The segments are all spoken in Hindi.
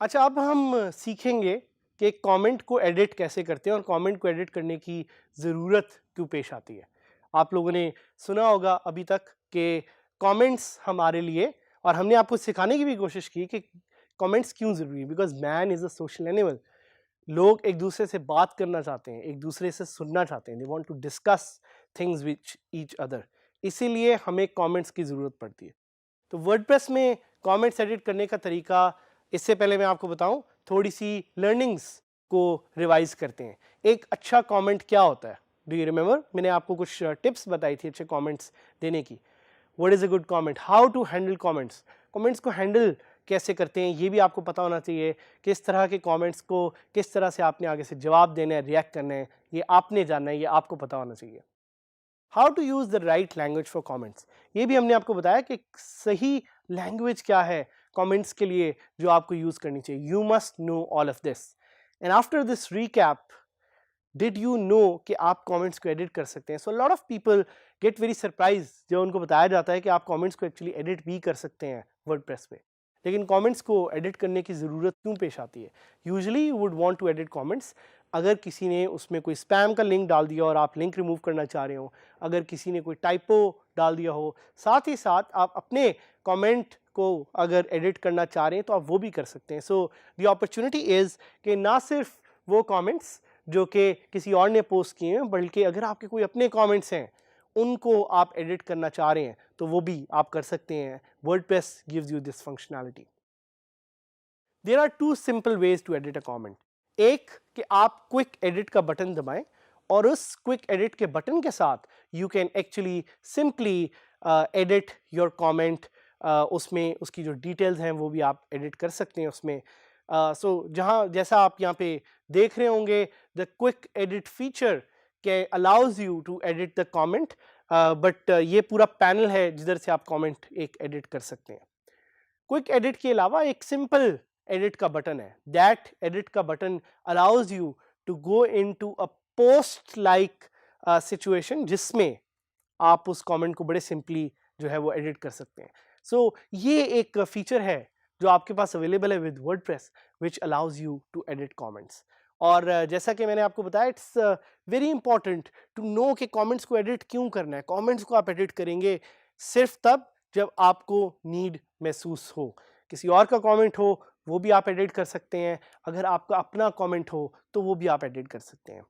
अच्छा, अब हम सीखेंगे कि कमेंट को एडिट कैसे करते हैं और कमेंट को एडिट करने की ज़रूरत क्यों पेश आती है। आप लोगों ने सुना होगा अभी तक कि कमेंट्स हमारे लिए, और हमने आपको सिखाने की भी कोशिश की कि कमेंट्स क्यों ज़रूरी है, because man is a social animal. लोग एक दूसरे से बात करना चाहते हैं, एक दूसरे से सुनना चाहते हैं, they want to discuss things with each other. इसीलिए हमें कमेंट्स की ज़रूरत पड़ती है। तो वर्डप्रेस में कमेंट्स एडिट करने का तरीका, इससे पहले मैं आपको बताऊं, थोड़ी सी लर्निंग्स को रिवाइज करते हैं। एक अच्छा कमेंट क्या होता है? Do you remember? मैंने आपको कुछ टिप्स बताई थी अच्छे कमेंट्स देने की। What is a good comment, how to handle comments, comments को हैंडल कैसे करते हैं ये भी आपको पता होना चाहिए। किस तरह के कमेंट्स को किस तरह से आपने आगे से जवाब देना है, रिएक्ट करना है, ये आपने जानना है, ये आपको पता होना चाहिए। How to use the right language for comments, ये भी हमने आपको बताया कि सही लैंग्वेज क्या है कमेंट्स के लिए जो आपको यूज करनी चाहिए। You must know all of this. And after this recap, did you know कि आप कमेंट्स को एडिट कर सकते हैं? So lot of people get very surprise जब उनको बताया जाता है कि आप कमेंट्स को एक्चुअली एडिट भी कर सकते हैं वर्डप्रेस पे। लेकिन कमेंट्स को एडिट करने की ज़रूरत क्यों पेश आती है? Usually you would want to edit comments अगर किसी ने उसमें कोई स्पैम का लिंक डाल दिया और आप लिंक रिमूव करना चाह रहे हो, अगर किसी ने कोई टाइपो डाल दिया हो, साथ ही साथ आप अपने कमेंट को अगर एडिट करना चाह रहे हैं तो आप वो भी कर सकते हैं। सो द अपॉर्चुनिटी इज़ कि ना सिर्फ वो कमेंट्स जो कि किसी और ने पोस्ट किए हैं, बल्कि अगर आपके कोई अपने कमेंट्स हैं उनको आप एडिट करना चाह रहे हैं तो वो भी आप कर सकते हैं। WordPress gives you this functionality. There are two simple ways to edit a comment. एक कि आप क्विक एडिट का बटन दबाएं और उस क्विक एडिट के बटन के साथ you can actually simply edit your comment. उसमें उसकी जो डिटेल्स हैं वो भी आप एडिट कर सकते हैं उसमें। सो जहाँ जैसा आप यहाँ पे देख रहे होंगे, द क्विक एडिट फीचर के allows you to edit the comment, but ये पूरा पैनल है जिधर से आप कमेंट एक एडिट कर सकते हैं। क्विक एडिट के अलावा एक सिंपल एडिट का बटन है। दैट एडिट का button allows you to go into a post like situation जिसमें आप उस कमेंट को बड़े सिंपली जो है वो एडिट कर सकते हैं। सो ये एक फीचर है जो आपके पास अवेलेबल है with WordPress which allows you to edit comments. और जैसा कि मैंने आपको बताया, it's very important to know कि कमेंट्स को एडिट क्यों करना है। कमेंट्स को आप एडिट करेंगे सिर्फ तब जब आपको नीड महसूस हो। किसी और का कमेंट हो वो भी आप एडिट कर सकते हैं, अगर आपका अपना कमेंट हो तो वो भी आप एडिट कर सकते हैं।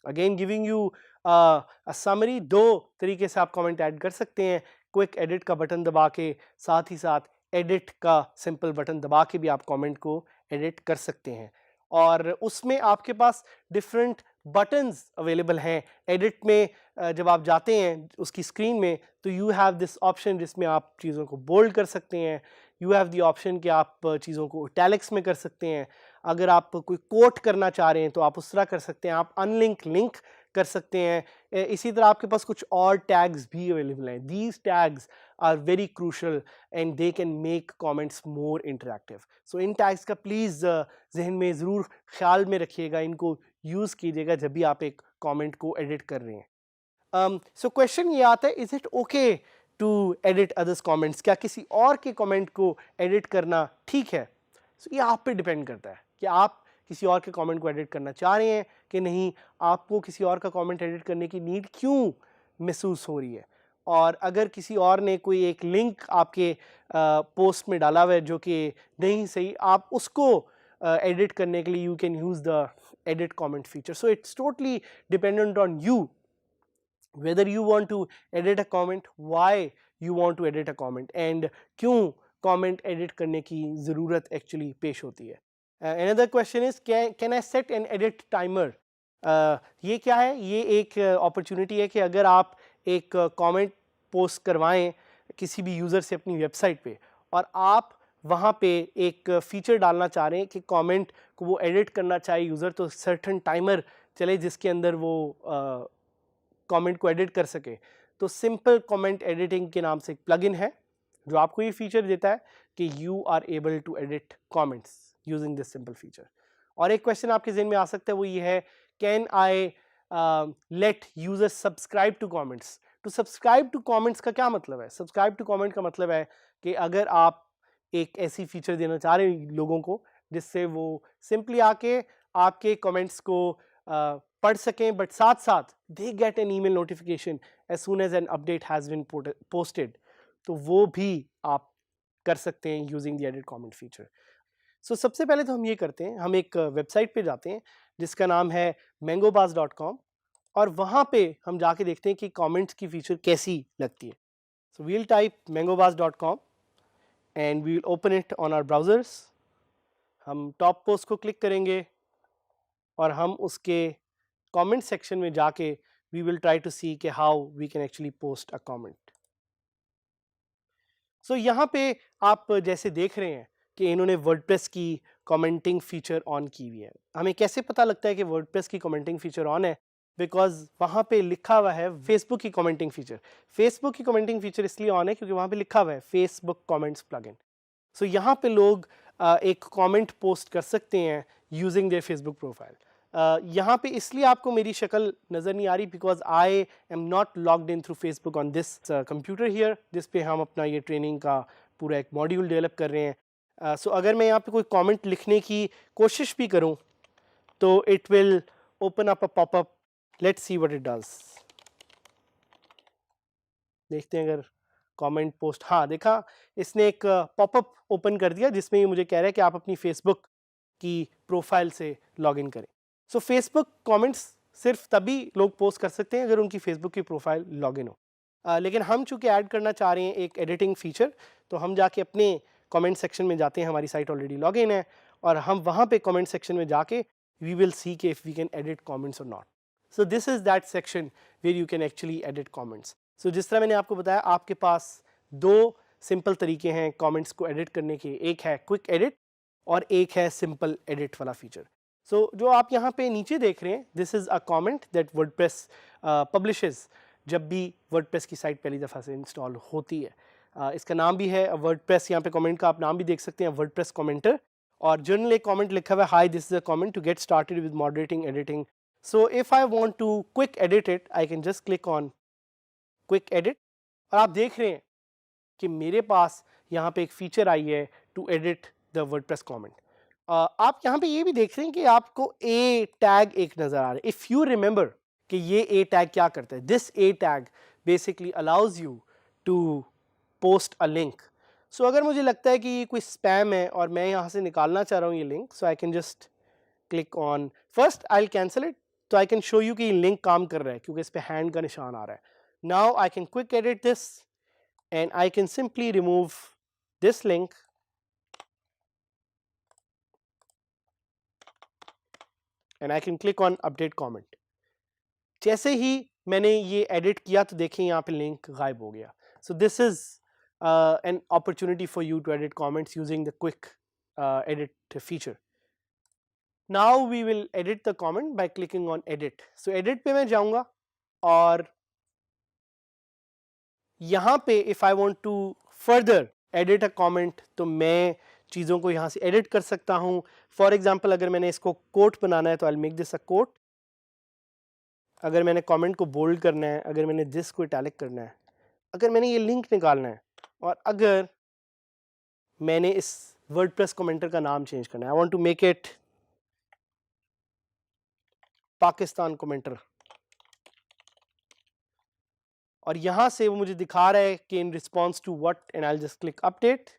Again giving you a summary, दो तरीके से आप कमेंट ऐड कर सकते हैं। क्विक एडिट का बटन दबा के, साथ ही साथ एडिट का सिंपल बटन दबा के भी आप कमेंट को एडिट कर सकते हैं। और उसमें आपके पास डिफरेंट बटन्स अवेलेबल हैं एडिट में। जब आप जाते हैं उसकी स्क्रीन में तो यू हैव दिस ऑप्शन जिसमें आप चीज़ों को बोल्ड कर सकते हैं। यू हैव दी ऑप्शन कि आप चीज़ों को इटैलिक्स में कर सकते हैं। अगर आप कोई कोट करना चाह रहे हैं तो आप उस तरह कर सकते हैं। आप अनलिंक लिंक कर सकते हैं। इसी तरह आपके पास कुछ और टैग्स भी अवेलेबल हैं। These tags are very crucial and they can make comments more interactive. So इन टैग्स का प्लीज़ जहन में ज़रूर ख्याल में रखिएगा, इनको यूज़ कीजिएगा जब भी आप एक कमेंट को एडिट कर रहे हैं। सो क्वेश्चन ये आता है, is it okay to edit others comments? क्या किसी और के कमेंट को एडिट करना ठीक है? सो ये आप पे डिपेंड करता है कि आप किसी और के कमेंट को एडिट करना चाह रहे हैं कि नहीं, आपको किसी और का कमेंट एडिट करने की नीड क्यों महसूस हो रही है। और अगर किसी और ने कोई एक लिंक आपके पोस्ट में डाला हुआ है जो कि नहीं सही, आप उसको एडिट करने के लिए you can use the edit comment feature. So it's totally dependent on you whether you want to edit a comment, why you want to edit a comment, and क्यों comment edit करने की ज़रूरत actually पेश होती है। Another question is, can I set an edit timer? ये क्या है? ये एक opportunity है कि अगर आप एक comment post करवाएं किसी भी यूज़र से अपनी वेबसाइट पे और आप वहाँ पे एक फीचर डालना चाह रहे हैं कि कमेंट को वो एडिट करना चाहे यूज़र, तो सर्टेन टाइमर चले जिसके अंदर वो कमेंट को एडिट कर सके। तो सिंपल कमेंट एडिटिंग के नाम से एक प्लगइन है जो आपको ये फीचर देता है कि you are able to edit comments using this simple feature. और एक क्वेश्चन आपके जहन में आ सकता है, वो ये है, can I let users subscribe to comments. तो सब्सक्राइब टू कमेंट्स का क्या मतलब है? सब्सक्राइब टू कमेंट का मतलब है कि अगर आप एक ऐसी फीचर देना चाह रहे हैं लोगों को जिससे वो सिंपली आके आपके कमेंट्स को पढ़ सकें, बट साथ साथ they get an email notification as soon as an update has been posted, तो वो भी आप कर सकते हैं using the edit comment feature. So सबसे पहले तो हम ये करते हैं, हम एक वेबसाइट पे जाते हैं जिसका नाम है mangobuzz.com, और वहाँ पे हम जाके देखते हैं कि कमेंट्स की फीचर कैसी लगती है। So we'll type mangobuzz.com and we will open it on our browsers. हम टॉप पोस्ट को क्लिक करेंगे और हम उसके कमेंट सेक्शन में जाके we will try to see कि how we can actually post a comment. So यहाँ पे आप जैसे देख रहे हैं कि इन्होंने वर्डप्रेस की कमेंटिंग फीचर ऑन की हुई है। हमें कैसे पता लगता है कि वर्डप्रेस की कमेंटिंग फीचर ऑन है? बिकॉज वहाँ पे लिखा हुआ है फेसबुक की कमेंटिंग फीचर। फेसबुक की कमेंटिंग फीचर इसलिए ऑन है क्योंकि वहाँ पे लिखा हुआ है फेसबुक कमेंट्स प्लगइन। सो यहाँ पे लोग एक कमेंट पोस्ट कर सकते हैं यूजिंग देयर फेसबुक प्रोफाइल। यहाँ पे इसलिए आपको मेरी शक्ल नज़र नहीं आ रही because I am not logged in through Facebook on this computer here, जिस पे हम अपना ये ट्रेनिंग का पूरा एक मॉड्यूल डेवलप कर रहे हैं। सो अगर मैं यहाँ पे कोई कमेंट लिखने की कोशिश भी करूँ तो it will open up a popup. Let's see what it does. देखते हैं अगर कमेंट पोस्ट, हाँ देखा, इसने एक पॉपअप ओपन कर दिया जिसमें ये मुझे कह रहा है कि आप अपनी फेसबुक की प्रोफाइल से लॉगिन करें। सो फेसबुक कमेंट्स सिर्फ तभी लोग पोस्ट कर सकते हैं अगर उनकी फेसबुक की प्रोफाइल लॉगिन हो। लेकिन हम चूंकि ऐड करना चाह रहे हैं एक एडिटिंग फीचर, तो हम जाके अपने कमेंट सेक्शन में जाते हैं। हमारी साइट ऑलरेडी लॉगिन है और हम वहाँ पे कमेंट सेक्शन में जाके वी विल सी के if we can edit comments और not. So this is that section where you can actually edit comments. So जिस तरह मैंने आपको बताया, आपके पास दो सिंपल तरीके हैं कमेंट्स को एडिट करने के, एक है क्विक एडिट और एक है सिंपल एडिट वाला फीचर। सो जो आप यहाँ पे नीचे देख रहे हैं, this is a comment that WordPress publishes जब भी वर्डप्रेस की साइट पहली दफ़ा से इंस्टॉल होती है। इसका नाम भी है वर्डप्रेस, यहाँ पे कमेंट का आप नाम भी देख सकते हैं वर्डप्रेस कमेंटर, और जनरल एक कमेंट लिखा हुआ है, hi this is a comment to get started with moderating editing. So if I want to quick edit it, I can just click on quick edit, और आप देख रहे हैं कि मेरे पास यहाँ पे एक फीचर आई है to edit the WordPress comment. आप यहाँ पे ये भी देख रहे हैं कि आपको ए टैग एक नज़र आ रहा है। इफ़ यू रिमेंबर कि ये ए टैग क्या करता है, this a tag basically allows you to post a link. So अगर मुझे लगता है कि ये कोई स्पैम है और मैं यहाँ से निकालना चाह रहा हूँ ये link, so I can just click on, first I will cancel it, तो आई कैन शो यू कि ये लिंक काम कर रहा है क्योंकि इस पे हैंड का निशान आ रहा है। Now I can quick edit this and I can simply remove this link and I can click on update comment। जैसे ही मैंने ये एडिट किया तो देखें यहाँ पे लिंक गायब हो गया। So this is an opportunity for you to edit comments using the quick edit feature. Now we will edit the comment by clicking on edit. So edit पे मैं जाऊंगा और यहाँ पे if I want to further edit a comment तो मैं चीज़ों को यहाँ से एडिट कर सकता हूँ। फॉर एग्जांपल अगर मैंने इसको कोट बनाना है तो I will make this a quote. अगर मैंने कमेंट को बोल्ड करना है, अगर मैंने दिस को इटैलिक करना है, अगर मैंने ये लिंक निकालना है, और अगर मैंने इस वर्डप्रेस कमेंटर का नाम चेंज करना है, I want to make it Pakistan commenter, और यहाँ से वो मुझे दिखा रहा है कि in response to what, and I will just click update,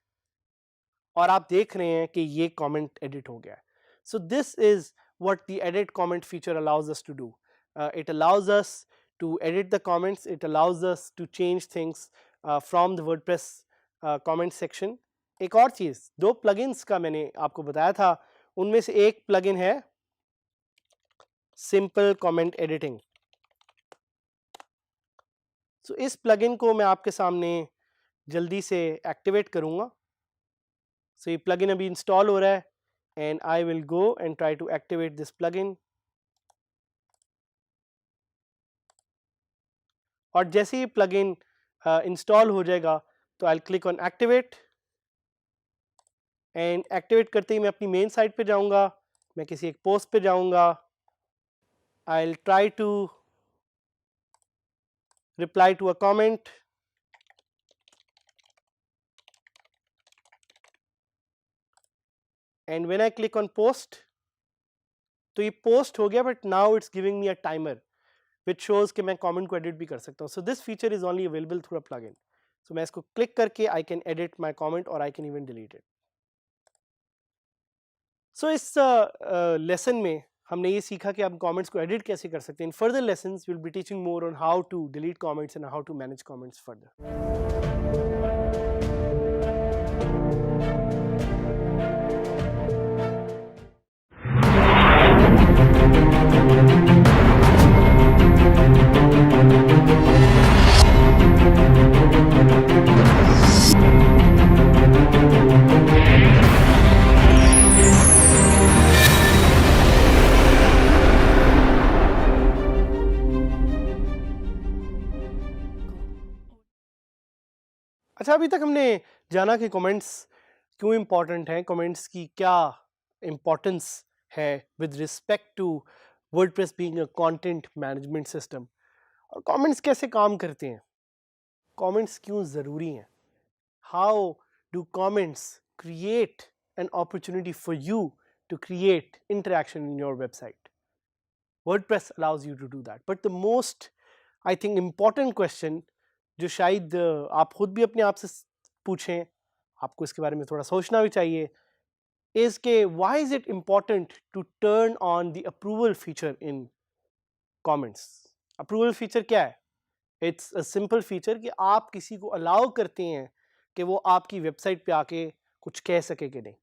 और आप देख रहे हैं कि ये कमेंट एडिट हो गया है। So this is what the edit comment feature allows us to do. It allows us to edit the comments, it allows us to change things from the WordPress comment section. एक और चीज़, दो प्लगइन्स का मैंने आपको बताया था, उनमें से एक प्लगइन है सिंपल कमेंट एडिटिंग। सो इस प्लगइन को मैं आपके सामने जल्दी से एक्टिवेट करूंगा। सो ये प्लगइन अभी इंस्टॉल हो रहा है and I will go and try to activate this plugin। और जैसे ही प्लगइन इंस्टॉल हो जाएगा तो I will click on activate, and activate करते ही मैं अपनी मेन साइट पे जाऊंगा, मैं किसी एक पोस्ट पे जाऊंगा, I will try to reply to a comment, and when I click on post तो ये पोस्ट हो गया, but now it's giving me a timer which shows कि मैं कमेंट को एडिट भी कर सकता हूँ. So this feature is only available through a plugin. So मैं इसको क्लिक करके I can edit my comment और I can even delete it. So इस लेसन में हमने ये सीखा कि आप कमेंट्स को एडिट कैसे कर सकते हैं. In further lessons will be teaching more on how to delete comments and how to manage comments further. अच्छा, अभी तक हमने जाना कि कमेंट्स क्यों इम्पॉर्टेंट हैं, कमेंट्स की क्या इम्पोर्टेंस है with respect to WordPress being a content management system, और कमेंट्स कैसे काम करते हैं, कमेंट्स क्यों ज़रूरी हैं, how do comments create an opportunity for you to create interaction in your website. WordPress allows you to do that. But the most, I think, important question जो शायद आप खुद भी अपने आप से पूछें, आपको इसके बारे में थोड़ा सोचना भी चाहिए, is के why is it important to turn on the approval feature in comments? Approval feature क्या है? It's a simple feature कि आप किसी को allow करते हैं कि वो आपकी वेबसाइट पे आके कुछ कह सके कि नहीं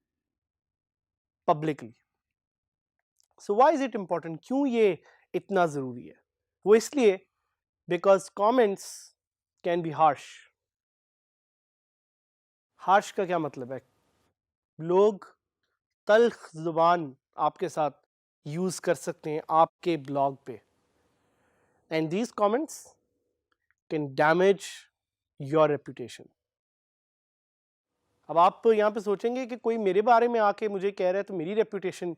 publicly. So why is it important, क्यों ये इतना ज़रूरी है? वो इसलिए because comments can be harsh. Harsh का क्या मतलब है? लोग तल्ख ज़ुबान आपके साथ यूज़ कर सकते हैं आपके ब्लॉग पे, and these comments can damage your reputation. अब आप तो यहाँ पे सोचेंगे कि कोई मेरे बारे में आके मुझे कह रहा है तो मेरी रेपुटेशन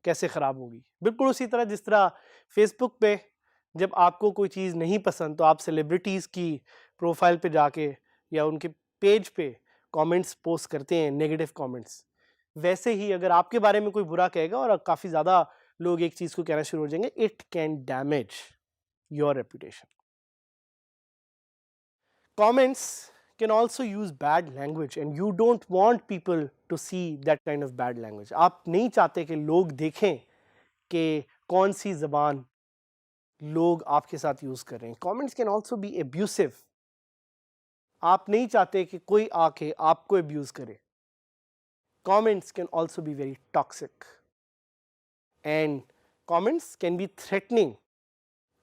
कैसे ख़राब होगी. बिल्कुल उसी तरह जिस तरह फेसबुक पे जब आपको कोई चीज़ नहीं पसंद तो आप सेलिब्रिटीज़ की प्रोफाइल पे जाके या उनके पेज पे कमेंट्स पोस्ट करते हैं, नेगेटिव कमेंट्स, वैसे ही अगर आपके बारे में कोई बुरा कहेगा और काफ़ी ज़्यादा लोग एक चीज़ को कहना शुरू हो जाएंगे, it can damage your reputation. Comments can also use bad language and you don't want people to see that kind of bad language. आप नहीं चाहते कि लोग देखें कि कौन सी ज़बान लोग आपके साथ यूज़ कर रहे हैं. Comments can also be abusive. आप नहीं चाहते कि कोई आके आपको abuse करे. Comments can also be very toxic and comments can be threatening.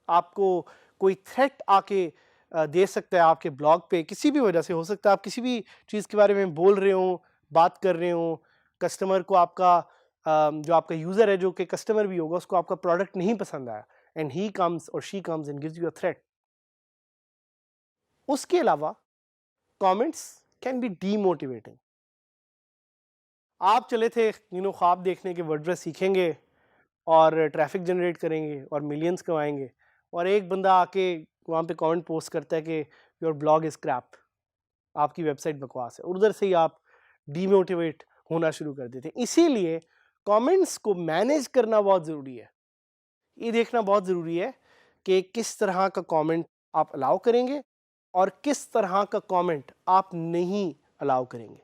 आपको कोई थ्रेट आके दे सकता है आपके ब्लॉग पे, किसी भी वजह से हो सकता है. आप किसी भी चीज़ के बारे में बोल रहे हो, बात कर रहे हो, कस्टमर को आपका जो आपका यूज़र है जो कि कस्टमर भी होगा उसको आपका प्रोडक्ट नहीं पसंद आया, एंड ही कम्स और she comes and gives you a threat. उसके अलावा कमेंट्स कैन बी डीमोटिवेटिंग. आप चले थे ख्वाब देखने के वर्डप्रेस सीखेंगे और ट्रैफिक जनरेट करेंगे और मिलियंस कमाएंगे, और एक बंदा आके वहाँ पे कमेंट पोस्ट करता है कि योर ब्लॉग इज़ क्रैप, आपकी वेबसाइट बकवास है, और उधर से ही आप डीमोटिवेट होना शुरू कर देते हैं. इसीलिए कमेंट्स को मैनेज करना बहुत ज़रूरी है. ये देखना बहुत ज़रूरी है कि किस तरह का कमेंट आप अलाउ करेंगे और किस तरह का कमेंट आप नहीं अलाउ करेंगे.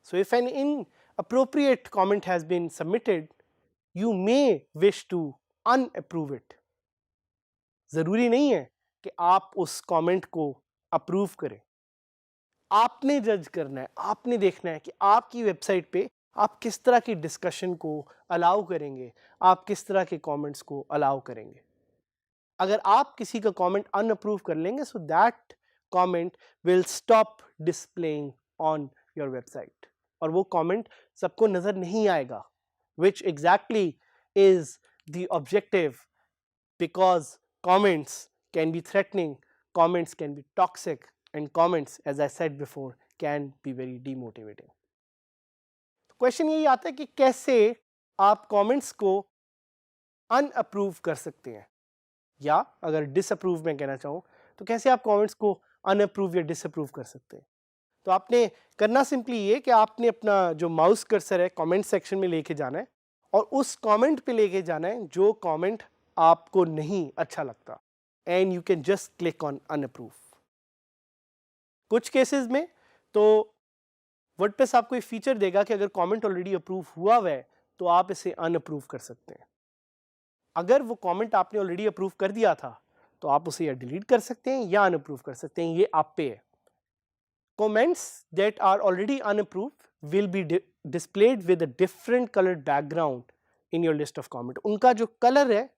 So if an inappropriate comment has been submitted, you may wish to unapprove it. ज़रूरी नहीं है कि आप उस कमेंट को अप्रूव करें. आपने जज करना है, आपने देखना है कि आपकी वेबसाइट पे आप किस तरह की डिस्कशन को अलाउ करेंगे, आप किस तरह के कमेंट्स को अलाउ करेंगे. अगर आप किसी का कमेंट अनअप्रूव कर लेंगे, so that comment will stop displaying on your website, और वो कमेंट सबको नज़र नहीं आएगा, which exactly is the objective, because comments can be threatening, comments can be toxic, and comments, as I said before, can be very demotivating. Question यही आता है कि कैसे आप कमेंट्स को अनअप्रूव कर सकते हैं, या अगर डिसअप्रूव मैं कहना चाहूँ तो कैसे आप कमेंट्स को अनअप्रूव या डिसअप्रूव कर सकते हैं। तो आपने करना सिंपली ये कि आपने अपना जो माउस कर्सर है कमेंट सेक्शन में लेके जाना है और उस कमेंट पे लेके जाना है जो कमेंट आपको नहीं अच्छा लगता, and you can just click on unapprove. कुछ केसेस में तो वर्डप्रेस आपको एक फीचर देगा कि अगर कमेंट ऑलरेडी अप्रूव हुआ है तो आप इसे अनअप्रूव कर सकते हैं। अगर वो कमेंट आपने ऑलरेडी अप्रूव कर दिया था तो आप उसे या डिलीट कर सकते हैं या अनअप्रूव कर सकते हैं, ये आप पे है। Comments that are already unapproved will be displayed with a different colored background in your list of comment. उनका जो कलर है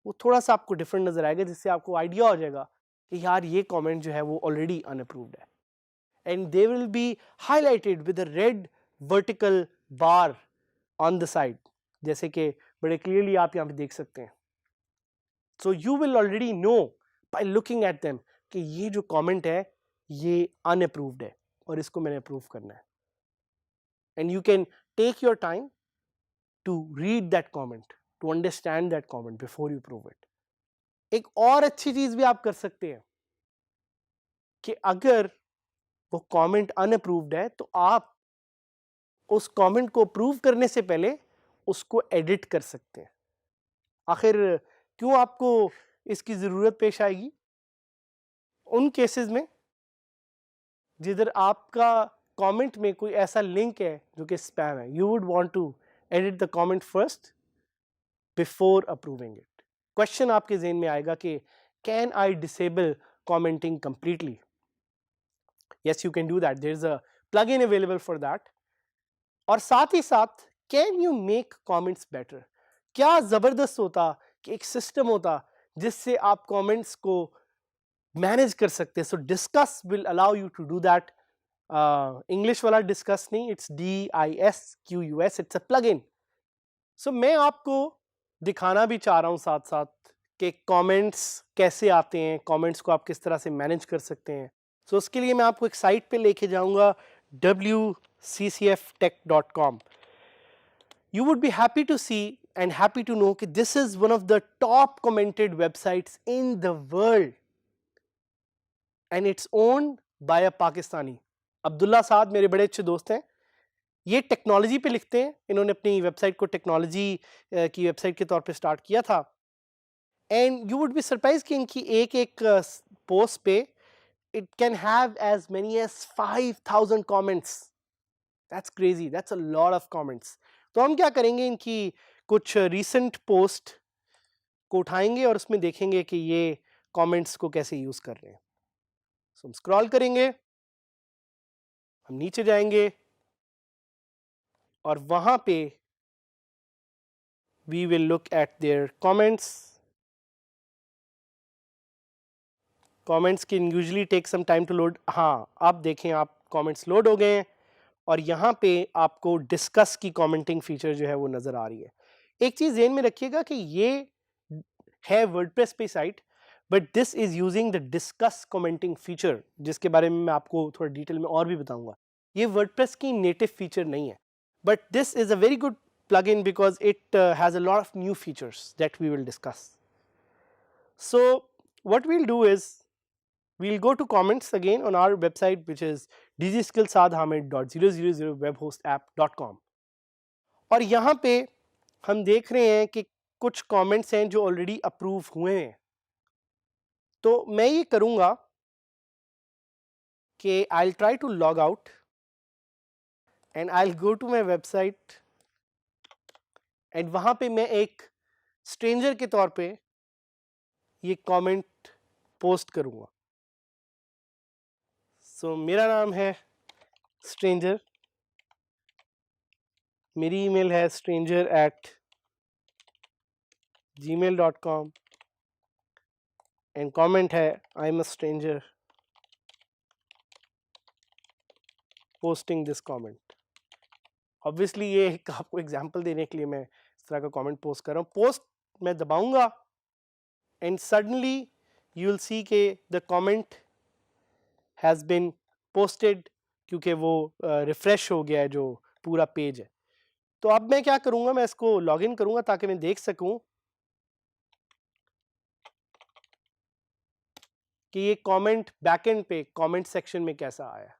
वो थोड़ा सा आपको डिफरेंट नजर आएगा, जिससे आपको आइडिया हो जाएगा कि यार ये कमेंट जो है वो ऑलरेडी अनअप्रूव्ड है, and they will be highlighted with a red vertical bar on the side, जैसे कि बड़े क्लियरली आप यहाँ पे देख सकते हैं। So you will already know by looking at them कि ये जो कमेंट है ये अनअप्रूव्ड है और इसको मैंने अप्रूव करना है, and you can take your time to read that comment, to understand that comment before you approve it. एक और अच्छी चीज भी आप कर सकते हैं कि अगर वो कमेंट अनअप्रूव्ड है तो आप उस कमेंट को अप्रूव करने से पहले उसको एडिट कर सकते हैं। आखिर क्यों आपको इसकी जरूरत पेश आएगी? उन केसेस में जिधर आपका कमेंट में कोई ऐसा लिंक है जो कि स्पैम है, you would want to edit the comment first before approving it. Question आपके ज़हन में आएगा कि can I disable commenting completely? Yes, you can do that, there is a plugin available for that. और साथ ही साथ can you make comments better? क्या जबरदस्त होता कि एक सिस्टम होता जिससे आप कमेंट्स को मैनेज कर सकते हैं। So Disqus will allow you to do that. English वाला डिस्कस नहीं, it's DISQUS, it's a plugin. So मैं आपको दिखाना भी चाह रहा हूँ साथ साथ कि कमेंट्स कैसे आते हैं, कमेंट्स को आप किस तरह से मैनेज कर सकते हैं। सो उसके लिए मैं आपको एक साइट पे लेके जाऊंगा, WCCFtech.com. You would be happy to see and happy to know that this is one of the top commented websites in the world, and it's owned by a Pakistani. Abdullah साहब मेरे बड़े अच्छे दोस्त हैं, ये टेक्नोलॉजी पे लिखते हैं। इन्होंने अपनी वेबसाइट को टेक्नोलॉजी की वेबसाइट के तौर पे स्टार्ट किया था, and you would be surprise कि इनकी एक एक पोस्ट पे it can have as many as 5000 comments. That's crazy, that's a lot of comments. तो हम क्या करेंगे, इनकी कुछ रीसेंट पोस्ट को उठाएंगे और उसमें देखेंगे कि ये कमेंट्स को कैसे यूज कर रहे हैं। सो हम स्क्रॉल करेंगे, हम नीचे जाएंगे और वहां पे we will look at their comments. Comments can usually take some time to load. हाँ, आप देखें, आप कमेंट्स लोड हो गए हैं और यहाँ पे आपको डिस्कस की कमेंटिंग फीचर जो है वो नजर आ रही है। एक चीज ध्यान में रखिएगा कि ये है वर्डप्रेस पे site, but this is using the discuss commenting feature, जिसके बारे में मैं आपको थोड़ा डिटेल में और भी बताऊंगा। ये वर्डप्रेस की नेटिव फीचर नहीं है, but this is a very good plugin because it has a lot of new features that we will discuss. So what we'll do is we'll go to comments again on our website, which is dgskillsadhamid.000webhostapp.com, और यहाँ पे हम देख रहे हैं कि कुछ कमेंट्स हैं जो ऑलरेडी अप्रूव हुए हैं। तो मैं ये करूँगा कि I'll try to log out and I'll go to my website, and वहाँ पे मैं एक स्ट्रेंजर के तौर पे ये कमेंट पोस्ट करूँगा। सो मेरा नाम है स्ट्रेंजर, मेरी ईमेल है stranger@gmail.com, एंड कमेंट है I am a stranger posting this comment. Obviously ये एक आपको एग्जांपल देने के लिए मैं इस तरह का कमेंट पोस्ट कर रहा हूँ। पोस्ट मैं दबाऊंगा and suddenly you will see कि the comment has been posted क्योंकि वो रिफ्रेश हो गया है जो पूरा पेज है। तो अब मैं क्या करूंगा, मैं इसको लॉगिन करूंगा ताकि मैं देख सकूं कि ये कमेंट बैकएंड पे कमेंट सेक्शन में कैसा आया।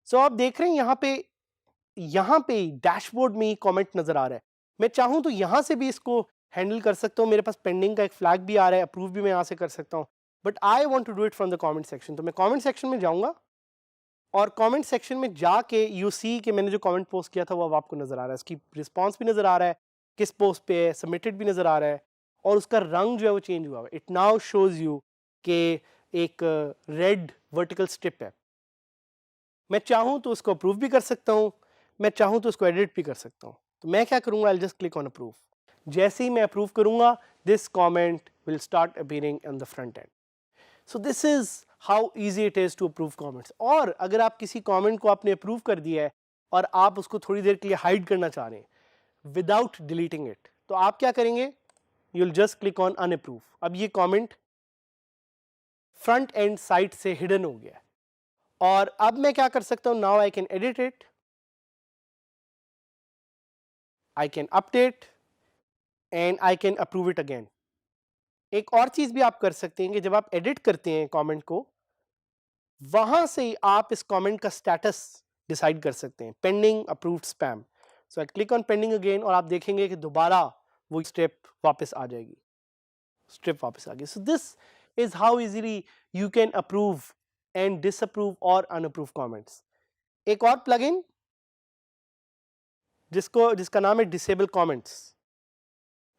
सो आप देख रहे हैं यहां पे डैशबोर्ड में ही कमेंट नजर आ रहा है। मैं चाहूं तो यहां से भी इसको हैंडल कर सकता हूं, मेरे पास पेंडिंग का एक फ्लैग भी आ रहा है, अप्रूव भी मैं यहां से कर सकता हूं, but I want to do it from the comment section. तो मैं कमेंट सेक्शन में जाऊंगा और कमेंट सेक्शन में जाके यू सी कि मैंने जो कमेंट पोस्ट किया था वो अब आपको नजर आ रहा है, उसकी रिस्पॉन्स भी नजर आ रहा है, किस पोस्ट पे है, सबमिटेड भी नजर आ रहा है, और उसका रंग जो है वो चेंज हुआ है। इट नाउ शोज यू कि एक रेड वर्टिकल स्ट्रिप है। मैं चाहूं तो उसको अप्रूव भी कर सकता हूं, मैं चाहूं तो उसको एडिट भी कर सकता हूं। तो मैं क्या करूंगा, I just click on approve. जैसे ही मैं अप्रूव करूंगा this comment will start appearing on the front end. So this is how easy it is to approve comments. और अगर आप किसी कमेंट को आपने अप्रूव कर दिया है और आप उसको थोड़ी देर के लिए हाइड करना चाह रहे हैं विदाउट डिलीटिंग इट, तो आप क्या करेंगे, you will just click on unapprove. अब ये कमेंट फ्रंट एंड साइड से हिडन हो गया है। और अब मैं क्या कर सकता हूं, now I can edit it, I can update and I can approve it again. एक और चीज भी आप कर सकते हैं कि जब आप एडिट करते हैं कमेंट को, वहां से ही आप इस कमेंट का स्टेटस डिसाइड कर सकते हैं, pending, approved, spam. So I click on pending again और आप देखेंगे कि दोबारा वो स्टेप वापस आ जाएगी, स्ट्रिप वापस आ गई। सो this is how easily you can approve and disapprove और अनअप्रूव कमेंट्स। एक और प्लगइन जिसका नाम है डिसेबल कमेंट्स,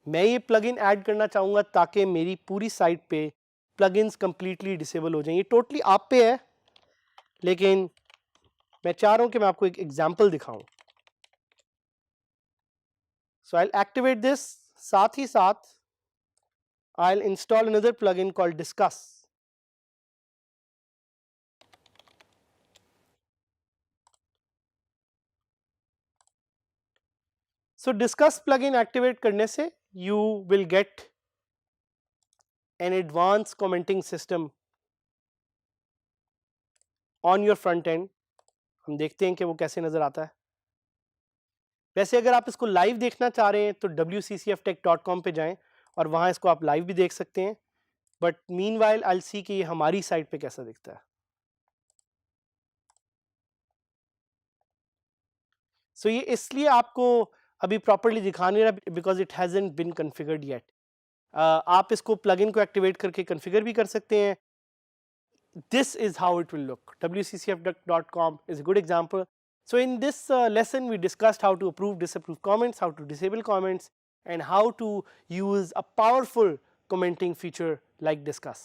मैं ये प्लगइन ऐड करना चाहूंगा ताकि मेरी पूरी साइट पे प्लगइन्स कंप्लीटली डिसेबल हो जाएं। ये टोटली आप पे है, लेकिन मैं चाह रहा हूं कि मैं आपको एक एग्जांपल दिखाऊं। सो आई विल एक्टिवेट दिस, साथ ही साथ I will install another plugin called discuss. So discuss plugin activate करने से you will get an advance commenting system on your front end. हम देखते हैं कि वो कैसे नजर आता है। वैसे अगर आप इसको लाइव देखना चाह रहे हैं तो wccftech.com पे जाएं और वहां इसको आप लाइव भी देख सकते हैं, but meanwhile I will see कि ये हमारी साइट पे कैसा दिखता है। सो ये इसलिए आपको अभी प्रॉपर्ली दिखा नहीं रहा because it hasn't been configured yet. आप इसको प्लगइन को एक्टिवेट करके कॉन्फ़िगर भी कर सकते हैं। This is how it will look. wccf.com is a good example. So in this lesson we discussed how to approve, disapprove comments, how to disable comments, and how to use a powerful commenting feature like discuss.